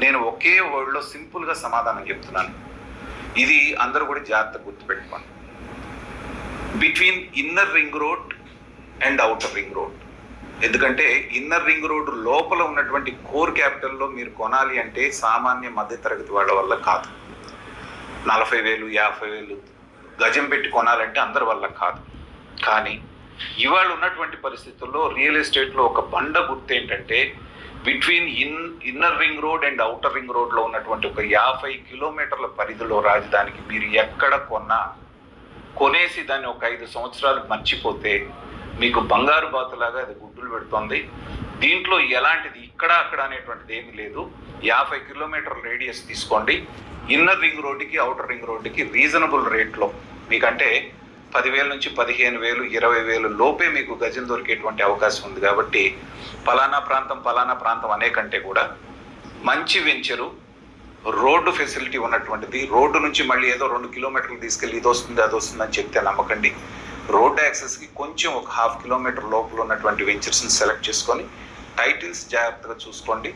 నేను ఒకే వర్డ్లో సింపుల్గా సమాధానం చెప్తున్నాను. ఇది అందరూ కూడా జాగ్రత్తగా గుర్తుపెట్టుకోండి. Between inner ring road and outer ring road. ఎందుకంటే ఇన్నర్ రింగ్ రోడ్ లోపల ఉన్నటువంటి కోర్ క్యాపిటల్లో మీరు కొనాలి అంటే సామాన్య మధ్యతరగతి వాళ్ళ వల్ల కాదు. 40,000 50,000 గజం పెట్టి కొనాలంటే అందరి వల్ల కాదు. కానీ ఇవాళ ఉన్నటువంటి పరిస్థితుల్లో రియల్ ఎస్టేట్లో ఒక బండ గుర్తు ఏంటంటే between inner ring road and outer ring రోడ్లో ఉన్నటువంటి ఒక 50 కిలోమీటర్ల పరిధిలో రాజధానికి మీరు ఎక్కడ కొనేసి దాన్ని ఒక 5 సంవత్సరాలు మర్చిపోతే మీకు బంగారు బాతులాగా అది గుడ్డులు పెడుతోంది. దీంట్లో ఎలాంటిది ఇక్కడ అక్కడ అనేటువంటిది ఏమీ లేదు. 50 కిలోమీటర్ల రేడియస్ తీసుకోండి. ఇన్నర్ రింగ్ రోడ్డుకి అవుటర్ రింగ్ రోడ్డుకి రీజనబుల్ రేట్లో మీకంటే 10,000 నుంచి 15,000 20,000 లోపే మీకు గజం దొరికేటువంటి అవకాశం ఉంది. కాబట్టి పలానా ప్రాంతం అనే కంటే కూడా మంచి వెంచరు, రోడ్డు ఫెసిలిటీ ఉన్నటువంటిది, రోడ్డు నుంచి మళ్ళీ ఏదో 2 కిలోమీటర్లు తీసుకెళ్ళి ఇది వస్తుంది అది వస్తుందని చెప్తే నమ్మకండి. రోడ్ యాక్సెస్కి కొంచెం ఒక 1/2 కిలోమీటర్ లోపల ఉన్నటువంటి వెంచర్స్ని సెలెక్ట్ చేసుకొని టైటిల్స్ జాగ్రత్తగా చూసుకోండి.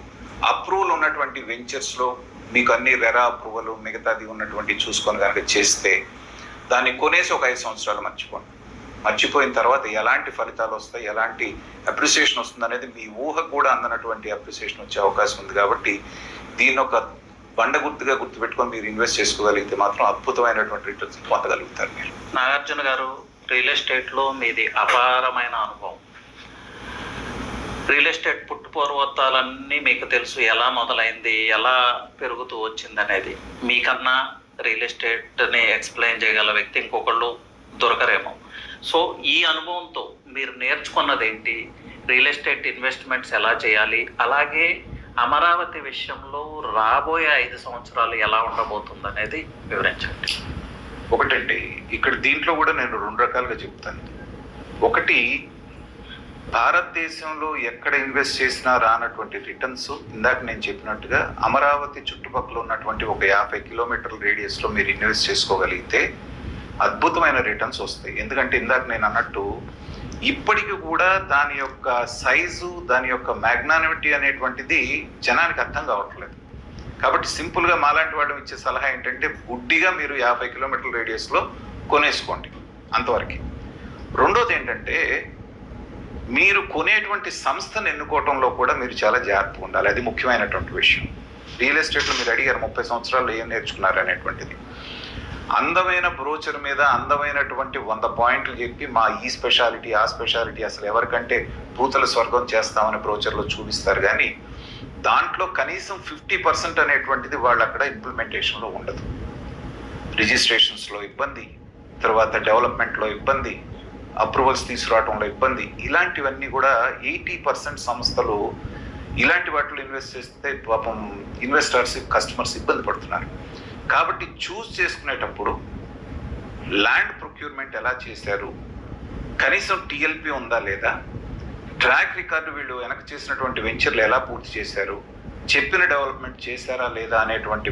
అప్రూవల్ ఉన్నటువంటి వెంచర్స్లో మీకు అన్ని రెరా అప్రూవల్ మిగతాది ఉన్నటువంటి చూసుకొని కనుక చేస్తే దాన్ని కొనేసి ఒక 5 సంవత్సరాలు మర్చిపోయిన తర్వాత ఎలాంటి ఫలితాలు వస్తాయి, ఎలాంటి అప్రిసియేషన్ వస్తుంది అనేది మీ ఊహకు కూడా అందనటువంటి అప్రిసియేషన్ వచ్చే అవకాశం ఉంది. కాబట్టి దీన్ని ఒక బండ గుర్తుగా గుర్తుపెట్టుకొని మీరు ఇన్వెస్ట్ చేసుకోగలిగితే మాత్రం అద్భుతమైనటువంటి రిటర్న్స్ పొందగలుగుతారు. మీరు నాగార్జున గారు, రియల్ ఎస్టేట్లో మీది అపారమైన అనుభవం. రియల్ ఎస్టేట్ పుట్టుపూర్వత్వాలన్నీ మీకు తెలుసు, ఎలా మొదలైంది, ఎలా పెరుగుతూ వచ్చింది అనేది. మీకన్నా రియల్ ఎస్టేట్ని ఎక్స్ప్లెయిన్ చేయగల వ్యక్తి ఇంకొకళ్ళు దొరకరేమో. సో ఈ అనుభవంతో మీరు నేర్చుకున్నది ఏంటి, రియల్ ఎస్టేట్ ఇన్వెస్ట్మెంట్స్ ఎలా చేయాలి, అలాగే అమరావతి విషయంలో రాబోయే 5 సంవత్సరాలు ఎలా ఉండబోతుంది అనేది వివరించండి. ఒకటండి, ఇక్కడ దీంట్లో కూడా నేను 2 రకాలుగా చెప్తాను. ఒకటి, భారతదేశంలో ఎక్కడ ఇన్వెస్ట్ చేసినా రానటువంటి రిటర్న్స్ ఇందాక నేను చెప్పినట్టుగా అమరావతి చుట్టుపక్కల ఉన్నటువంటి ఒక 50 కిలోమీటర్ల రేడియస్లో మీరు ఇన్వెస్ట్ చేసుకోగలిగితే అద్భుతమైన రిటర్న్స్ వస్తాయి. ఎందుకంటే ఇందాక నేను అన్నట్టు ఇప్పటికి కూడా దాని యొక్క సైజు, దాని యొక్క మ్యాగ్నానిమిటీ అనేటువంటిది జనానికి అర్థం కావట్లేదు. కాబట్టి సింపుల్గా మాలాంటి వాళ్ళు ఇచ్చే సలహా ఏంటంటే గుడ్డిగా మీరు 50 కిలోమీటర్ల రేడియస్లో కొనేసుకోండి, అంతవరకు. రెండోది ఏంటంటే మీరు కొనేటువంటి సంస్థను ఎన్నుకోవడంలో కూడా మీరు చాలా జాగ్రత్తగా ఉండాలి. అది ముఖ్యమైనటువంటి విషయం. రియల్ ఎస్టేట్లో మీరు అడిగారు 30 సంవత్సరాల్లో ఏం నేర్చుకున్నారు అనేటువంటిది. అందమైన బ్రోచర్ మీద అందమైనటువంటి 100 పాయింట్లు చెప్పి మా ఈ స్పెషాలిటీ ఆ స్పెషాలిటీ అసలు ఎవరికంటే భూతల స్వర్గం చేస్తామని బ్రోచర్లో చూపిస్తారు. కానీ దాంట్లో కనీసం 50% అనేటువంటిది వాళ్ళు అక్కడ ఇంప్లిమెంటేషన్లో ఉండదు. రిజిస్ట్రేషన్స్లో ఇబ్బంది, తర్వాత డెవలప్మెంట్లో ఇబ్బంది, అప్రూవల్స్ తీసుకురావడంలో ఇబ్బంది, ఇలాంటివన్నీ కూడా 80% సంస్థలు ఇలాంటి వాటిలో ఇన్వెస్ట్ చేస్తే పాపం ఇన్వెస్టర్స్, కస్టమర్స్ ఇబ్బంది పడుతున్నారు. కాబట్టి చూస్ చేసుకునేటప్పుడు ల్యాండ్ ప్రొక్యూర్మెంట్ ఎలా చేశారు, కనీసం టీఎల్పీ ఉందా లేదా, ట్రాక్ రికార్డు వీళ్ళు వెనక చేసినటువంటి వెంచర్లు ఎలా పూర్తి చేశారు, చెప్పిన డెవలప్మెంట్ చేశారా లేదా అనేటువంటి